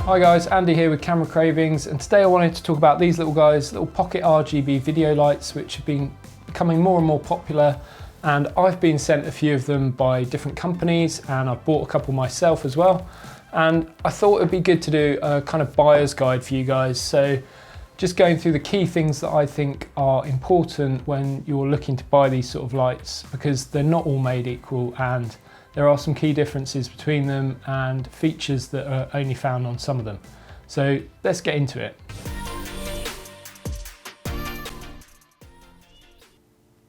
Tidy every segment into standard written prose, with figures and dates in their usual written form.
Hi guys, Andy here with Camera Cravings, and today I wanted to talk about these little guys, little Pocket RGB video lights, which have been becoming more and more popular, and I've been sent a few of them by different companies, and I've bought a couple myself as well. And I thought it'd be good to do a kind of buyer's guide for you guys. So just going through the key things that I think are important when you're looking to buy these sort of lights, because they're not all made equal and there are some key differences between them and features that are only found on some of them. So let's get into it.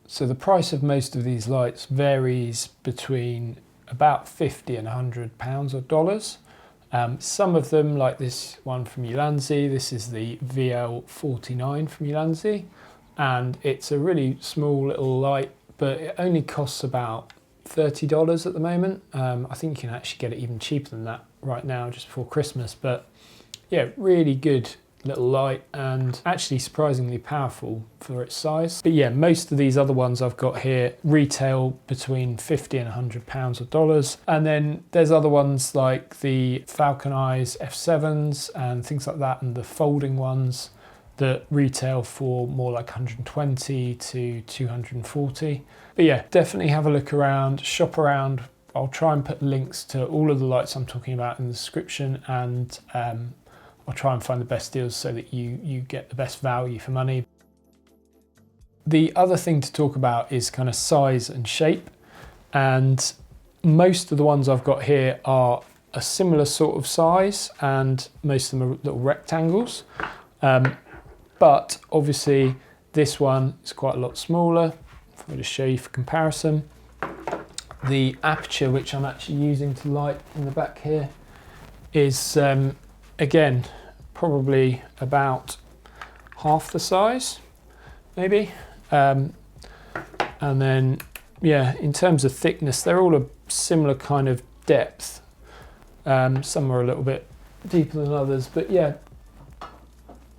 So the price of most of these lights varies between about £50 and £100 or dollars. Some of them, like this one from Ulanzi, this is the VL49 from Ulanzi, and it's a really small little light, but it only costs about $30 at the moment. I think you can actually get it even cheaper than that right now, just before Christmas. But yeah, really good little light and actually surprisingly powerful for its size. But yeah, most of these other ones I've got here retail between £50 and £100 or dollars. And then there's other ones like the Falcon Eyes F7s and things like that, and the folding ones that retail for more like 120 to 240. But yeah, definitely have a look around, shop around. I'll try and put links to all of the lights I'm talking about in the description, and I'll try and find the best deals so that you get the best value for money. The other thing to talk about is kind of size and shape, and most of the ones I've got here are a similar sort of size, and most of them are little rectangles. But obviously this one is quite a lot smaller. I'll just show you for comparison. The aperture which I'm actually using to light in the back here is again probably about half the size, maybe. And then yeah, in terms of thickness, they're all a similar kind of depth. Some are a little bit deeper than others, but yeah,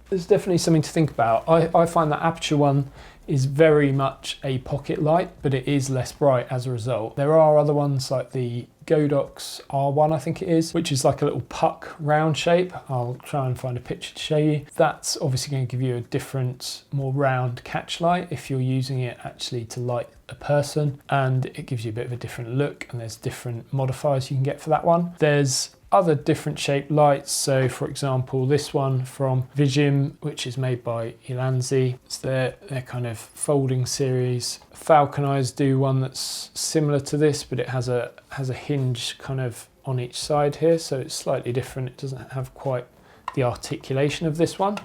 there's definitely something to think about. I find that aperture one is very much a pocket light, but it is less bright as a result. There are other ones like the Godox R1, I think it is, which is like a little puck round shape. I'll try and find a picture to show you. That's obviously going to give you a different, more round catch light if you're using it actually to light a person, and it gives you a bit of a different look, and there's different modifiers you can get for that one. There's other different shaped lights, so for example this one from Vigim, which is made by Ulanzi. It's their kind of folding series. Falcon Eyes do one that's similar to this, but it has a hinge kind of on each side here, so it's slightly different. It doesn't have quite the articulation of this one.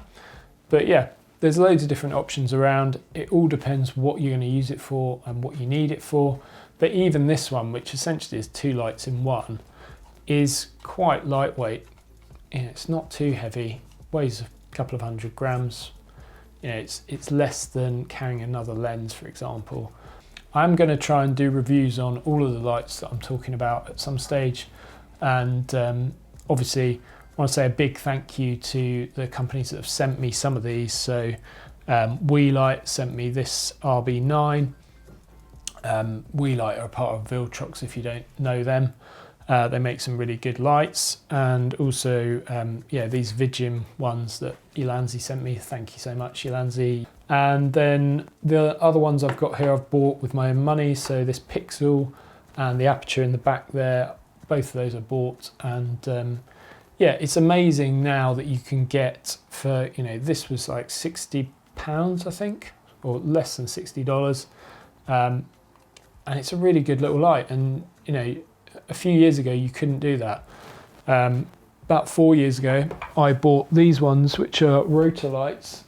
But yeah, there's loads of different options around. It all depends what you're going to use it for and what you need it for. But even this one, which essentially is two lights in one, is quite lightweight. You know, it's not too heavy, weighs a couple of 100 grams. You know, it's less than carrying another lens, for example. I'm going to try and do reviews on all of the lights that I'm talking about at some stage, and obviously I want to say a big thank you to the companies that have sent me some of these. So Weelight sent me this RB9. Weelight are a part of Viltrox, if you don't know them. They make some really good lights, and also yeah, these Vigim ones that Ulanzi sent me. Thank you so much, Ulanzi. And then the other ones I've got here I've bought with my own money. So this Pixel and the aperture in the back there, both of those are bought. And yeah, it's amazing now that you can get for, you know, this was like £60 I think, or less than $60. And it's a really good little light, and you know, a few years ago you couldn't do that. About 4 years ago I bought these ones, which are rotor lights,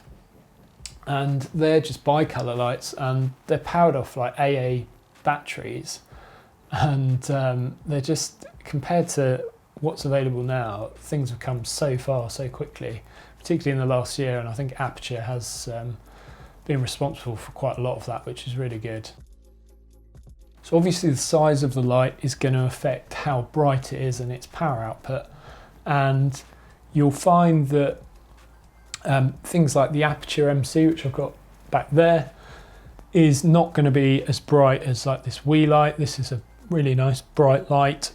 and they're just bi-colour lights, and they're powered off like AA batteries, and they're just, compared to what's available now, things have come so far so quickly, particularly in the last year, and I think Aperture has been responsible for quite a lot of that, which is really good. So obviously the size of the light is going to affect how bright it is and its power output, and you'll find that things like the Aperture MC, which I've got back there, is not going to be as bright as like this Weelight. This is a really nice bright light,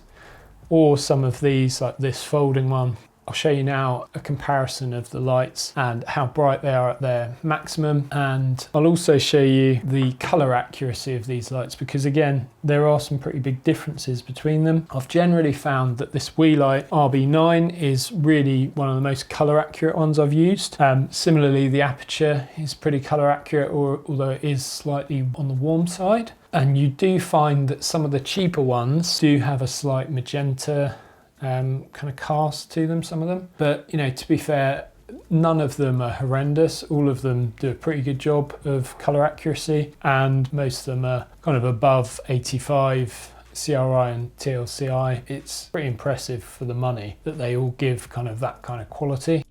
or some of these like this folding one. I'll show you now a comparison of the lights and how bright they are at their maximum, and I'll also show you the colour accuracy of these lights, because again there are some pretty big differences between them. I've generally found that this Weelight RB9 is really one of the most colour accurate ones I've used. Similarly, the Aperture is pretty colour accurate, although it is slightly on the warm side. And you do find that some of the cheaper ones do have a slight magenta kind of cast to them, some of them. But you know, to be fair, none of them are horrendous. All of them do a pretty good job of colour accuracy, and most of them are kind of above 85 CRI and TLCI. It's pretty impressive for the money that they all give kind of that kind of quality.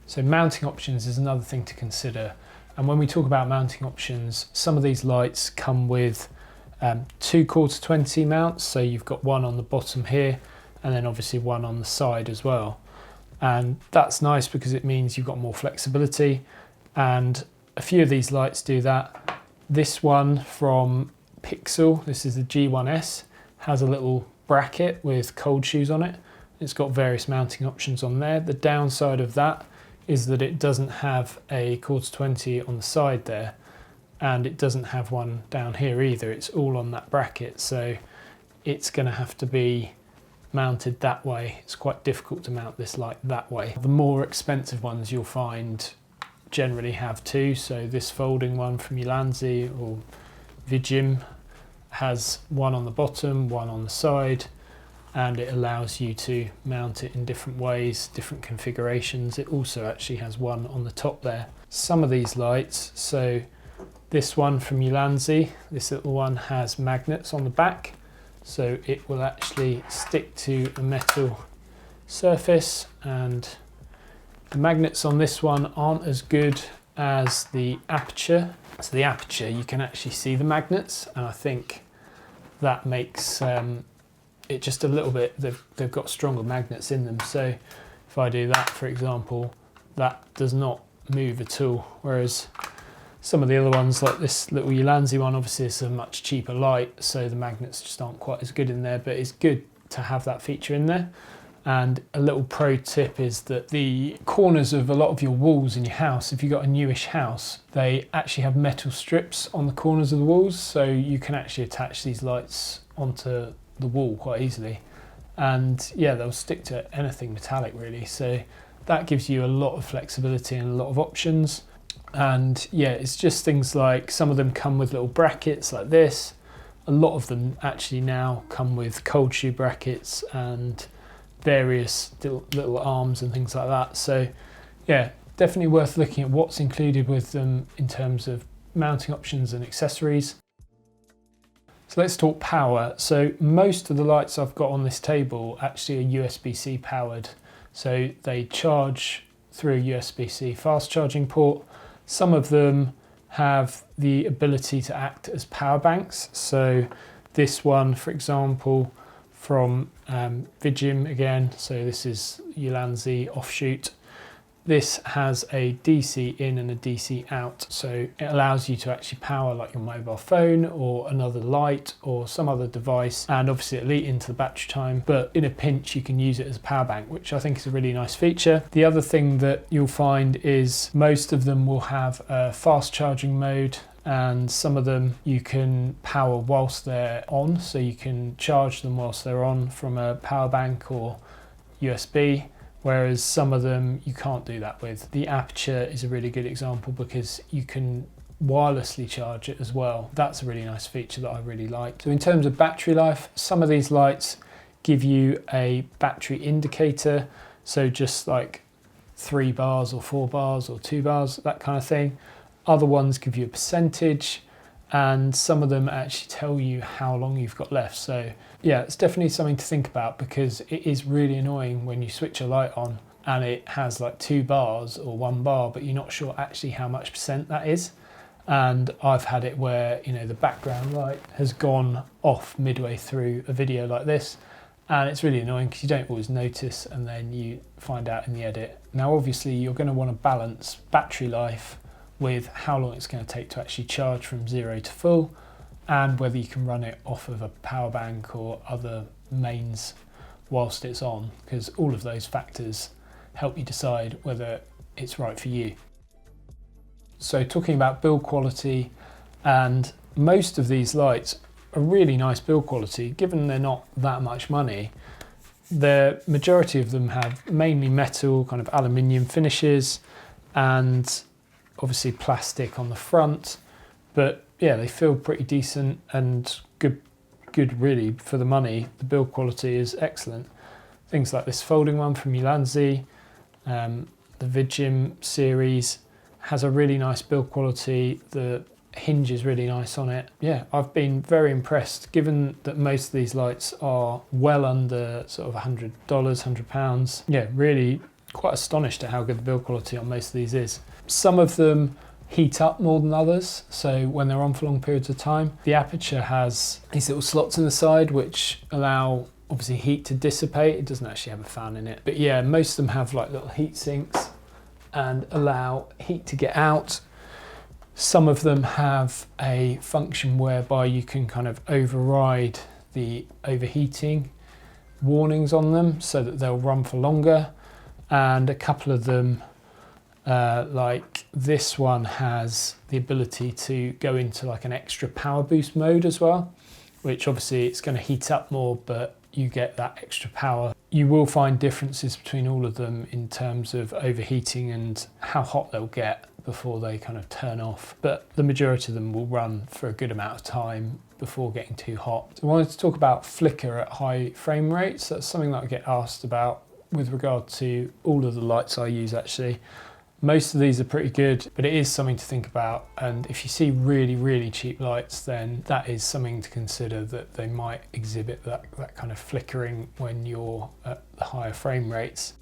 So mounting options is another thing to consider. And when we talk about mounting options, some of these lights come with 2 1/4-20 mounts. So you've got one on the bottom here, and then obviously one on the side as well. And that's nice because it means you've got more flexibility. And a few of these lights do that. This one from Pixel, this is the G1S, has a little bracket with cold shoes on it. It's got various mounting options on there. The downside of that is that it doesn't have a 1/4-20 on the side there, and it doesn't have one down here either. It's all on that bracket, so it's going to have to be mounted that way. It's quite difficult to mount this light that way. The more expensive ones you'll find generally have 2, so this folding one from Ulanzi or Vidjim has one on the bottom, one on the side, and it allows you to mount it in different ways, different configurations. It also actually has one on the top there. Some of these lights, so this one from Ulanzi, this little one has magnets on the back, so it will actually stick to a metal surface, and the magnets on this one aren't as good as the Aperture. So the Aperture, you can actually see the magnets, and I think that makes it just a little bit, they've got stronger magnets in them. So if I do that, for example, that does not move at all. Whereas some of the other ones, like this little Ulanzi one, obviously it's a much cheaper light, so the magnets just aren't quite as good in there, but it's good to have that feature in there. And a little pro tip is that the corners of a lot of your walls in your house, if you've got a newish house, they actually have metal strips on the corners of the walls, so you can actually attach these lights onto the wall quite easily, and yeah, they'll stick to anything metallic really, so that gives you a lot of flexibility and a lot of options. And yeah, it's just things like some of them come with little brackets like this. A lot of them actually now come with cold shoe brackets and various little arms and things like that. So yeah, definitely worth looking at what's included with them in terms of mounting options and accessories. So let's talk power. So most of the lights I've got on this table actually are USB-C powered. So they charge through a USB-C fast charging port. Some of them have the ability to act as power banks. So this one, for example, from Vidjim again, so this is Ulanzi offshoot. This has a DC in and a DC out, so it allows you to actually power like your mobile phone or another light or some other device, and obviously it'll eat into the battery time, but in a pinch you can use it as a power bank, which I think is a really nice feature. The other thing that you'll find is most of them will have a fast charging mode, and some of them you can power whilst they're on, so you can charge them whilst they're on from a power bank or USB. Whereas some of them you can't do that with. The Aperture is a really good example because you can wirelessly charge it as well. That's a really nice feature that I really like. So in terms of battery life, some of these lights give you a battery indicator, so just like 3 bars or 4 bars or 2 bars, that kind of thing. Other ones give you a percentage, and some of them actually tell you how long you've got left. So yeah, it's definitely something to think about, because it is really annoying when you switch a light on and it has like 2 bars or 1 bar, but you're not sure actually how much percent that is. And I've had it where, you know, the background light has gone off midway through a video like this, and it's really annoying because you don't always notice, and then you find out in the edit. Now obviously you're going to want to balance battery life with how long it's going to take to actually charge from 0 to full, and whether you can run it off of a power bank or other mains whilst it's on, because all of those factors help you decide whether it's right for you. So talking about build quality, and most of these lights are really nice build quality, given they're not that much money. The majority of them have mainly metal, kind of aluminium finishes, and obviously plastic on the front, but yeah, they feel pretty decent and good really for the money. The build quality is excellent. Things like this folding one from Ulanzi, the Vidgim series has a really nice build quality. The hinge is really nice on it. Yeah, I've been very impressed, given that most of these lights are well under sort of $100, £100. Yeah, really quite astonished at how good the build quality on most of these is. Some of them heat up more than others, so when they're on for long periods of time. The aperture has these little slots in the side which allow obviously heat to dissipate. It doesn't actually have a fan in it, but yeah, most of them have like little heat sinks and allow heat to get out. Some of them have a function whereby you can kind of override the overheating warnings on them so that they'll run for longer, and a couple of them like this one has the ability to go into like an extra power boost mode as well, which obviously it's going to heat up more, but you get that extra power. You will find differences between all of them in terms of overheating and how hot they'll get before they kind of turn off, but the majority of them will run for a good amount of time before getting too hot. So I wanted to talk about flicker at high frame rates. That's something that I get asked about with regard to all of the lights I use actually. Most of these are pretty good, but it is something to think about, and if you see really cheap lights, then that is something to consider, that they might exhibit that kind of flickering when you're at the higher frame rates.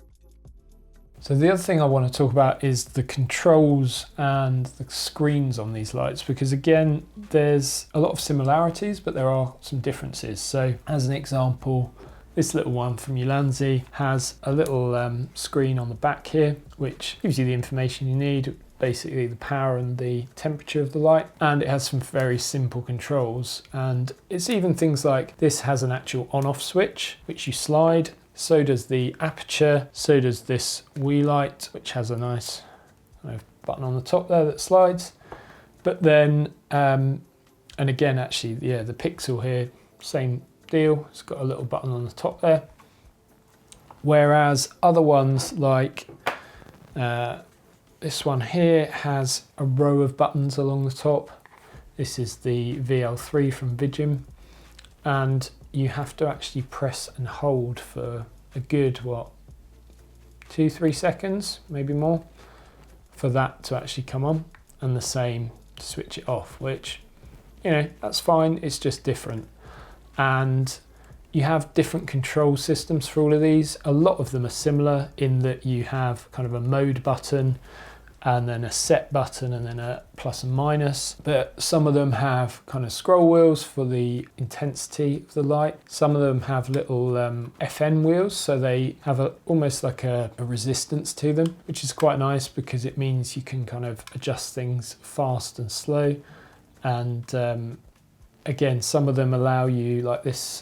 So the other thing I want to talk about is the controls and the screens on these lights, because again, there's a lot of similarities, but there are some differences. So as an example, this little one from Ulanzi has a little screen on the back here, which gives you the information you need, basically the power and the temperature of the light, and it has some very simple controls. And it's even things like this has an actual on-off switch, which you slide. So does the aperture, so does this wee light, which has a nice kind of button on the top there that slides. But then, and again, actually, yeah, the Pixel here, same deal, it's got a little button on the top there. Whereas other ones like this one here has a row of buttons along the top. This is the VL3 from Vidgim, and you have to actually press and hold for a good, what, 2-3 seconds, maybe more, for that to actually come on, and the same to switch it off, which, you know, that's fine, it's just different. And you have different control systems for all of these. A lot of them are similar in that you have kind of a mode button and then a set button and then a plus and minus, but some of them have kind of scroll wheels for the intensity of the light. Some of them have little FN wheels, so they have almost like a resistance to them, which is quite nice because it means you can kind of adjust things fast and slow. And again, some of them allow you, like this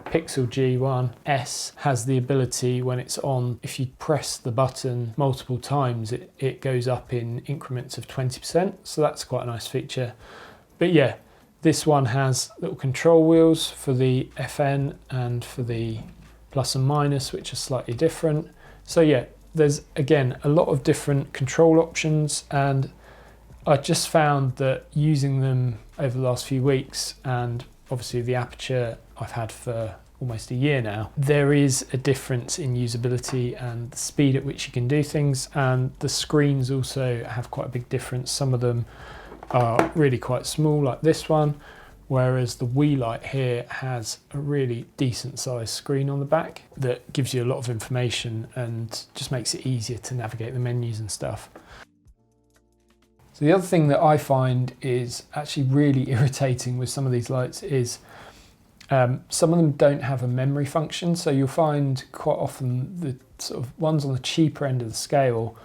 Pixel G1S has the ability, when it's on, if you press the button multiple times, it goes up in increments of 20%, so that's quite a nice feature. But yeah, this one has little control wheels for the FN and for the plus and minus, which are slightly different. So yeah, there's again a lot of different control options, and I just found that using them over the last few weeks, and obviously the aperture I've had for almost a year now, there is a difference in usability and the speed at which you can do things, and the screens also have quite a big difference. Some of them are really quite small, like this one, whereas the Wii light here has a really decent sized screen on the back that gives you a lot of information and just makes it easier to navigate the menus and stuff. So the other thing that I find is actually really irritating with some of these lights is some of them don't have a memory function. So you'll find quite often the sort of ones on the cheaper end of the scale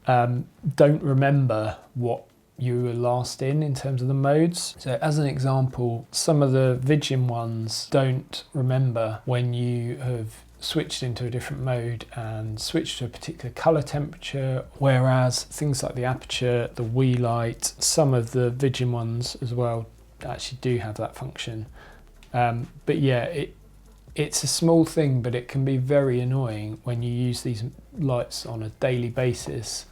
don't remember what you were last in terms of the modes. So as an example, some of the Vidgim ones don't remember when you have switched into a different mode and switched to a particular color temperature, whereas things like the aperture, the wee light, some of the Vigim ones as well actually do have that function. But yeah, it's a small thing, but it can be very annoying when you use these lights on a daily basis.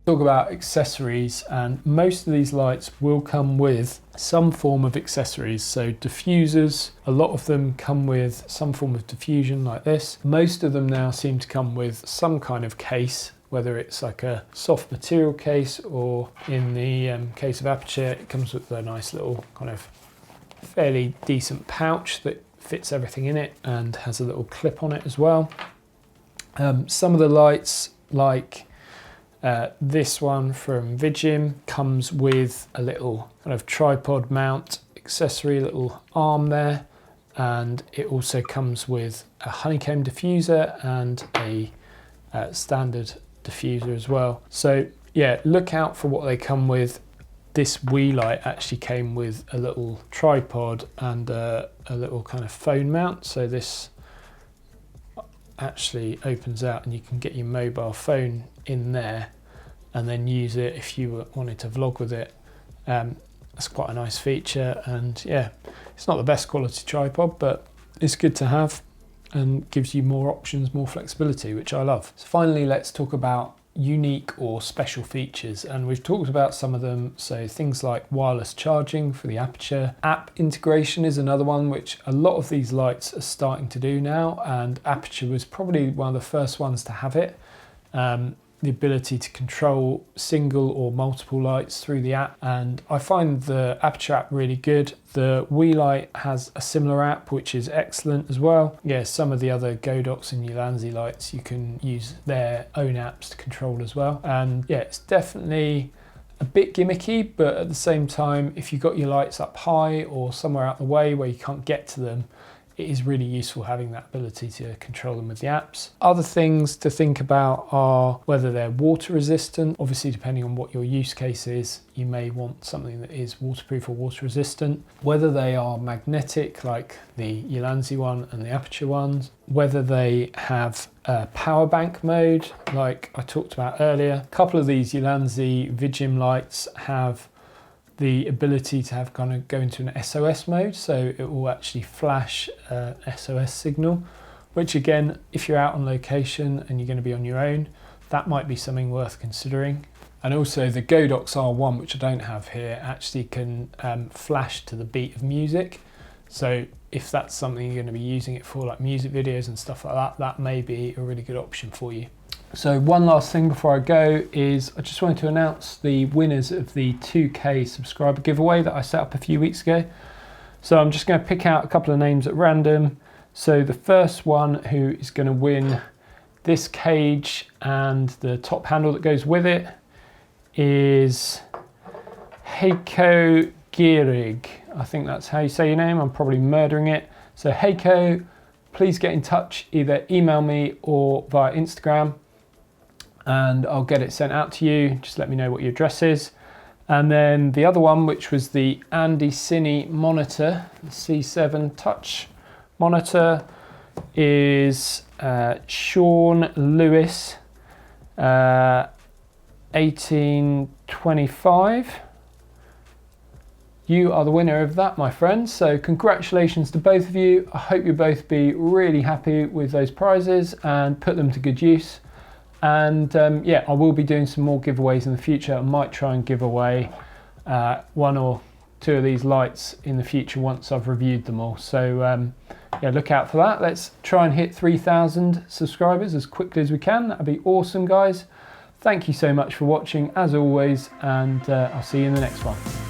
Talk about accessories, and most of these lights will come with some form of accessories. So diffusers, a lot of them come with some form of diffusion like this. Most of them now seem to come with some kind of case, whether it's like a soft material case, or in the case of aperture, it comes with a nice little kind of fairly decent pouch that fits everything in it and has a little clip on it as well. Some of the lights, like this one from Vigim, comes with a little kind of tripod mount accessory, little arm there, and it also comes with a honeycomb diffuser and a standard diffuser as well. So yeah, look out for what they come with. This wee light actually came with a little tripod and a little kind of phone mount. So this actually opens out and you can get your mobile phone in there and then use it if you wanted to vlog with it. That's quite a nice feature, and yeah, it's not the best quality tripod, but it's good to have and gives you more options, more flexibility, which I love. So finally, let's talk about unique or special features, and we've talked about some of them. So things like wireless charging for the aperture. App integration is another one which a lot of these lights are starting to do now, and aperture was probably one of the first ones to have it. The ability to control single or multiple lights through the app, and I find the aperture app really good. The Wii Light has a similar app which is excellent as well. Yeah, some of the other Godox and Ulanzi lights, you can use their own apps to control as well, and yeah, it's definitely a bit gimmicky, but at the same time, if you've got your lights up high or somewhere out the way where you can't get to them, it is really useful having that ability to control them with the apps. Other things to think about are whether they're water resistant. Obviously, depending on what your use case is, you may want something that is waterproof or water resistant. Whether they are magnetic, like the Ulanzi one and the aperture ones. Whether they have a power bank mode, like I talked about earlier. A couple of these Ulanzi Vigim lights have the ability to have kind of go into an SOS mode, so it will actually flash an SOS signal, which again, if you're out on location and you're going to be on your own, that might be something worth considering. And also the Godox R1, which I don't have here, actually can flash to the beat of music. So if that's something you're going to be using it for, like music videos and stuff like that, that may be a really good option for you. So one last thing before I go is I just wanted to announce the winners of the 2K subscriber giveaway that I set up a few weeks ago. So I'm just going to pick out a couple of names at random. So the first one who is going to win this cage and the top handle that goes with it is Heiko Gierig. I think that's how you say your name. I'm probably murdering it. So Heiko, please get in touch, either email me or via Instagram, and I'll get it sent out to you. Just let me know what your address is. And then the other one, which was the Andy Cine monitor, the C7 touch monitor, is Sean Lewis, 1825. You are the winner of that, my friends. So congratulations to both of you. I hope you'll both be really happy with those prizes and put them to good use. And yeah, I will be doing some more giveaways in the future. I might try and give away one or two of these lights in the future once I've reviewed them all. So yeah, look out for that. Let's try and hit 3,000 subscribers as quickly as we can. That'd be awesome, guys. Thank you so much for watching, as always, and I'll see you in the next one.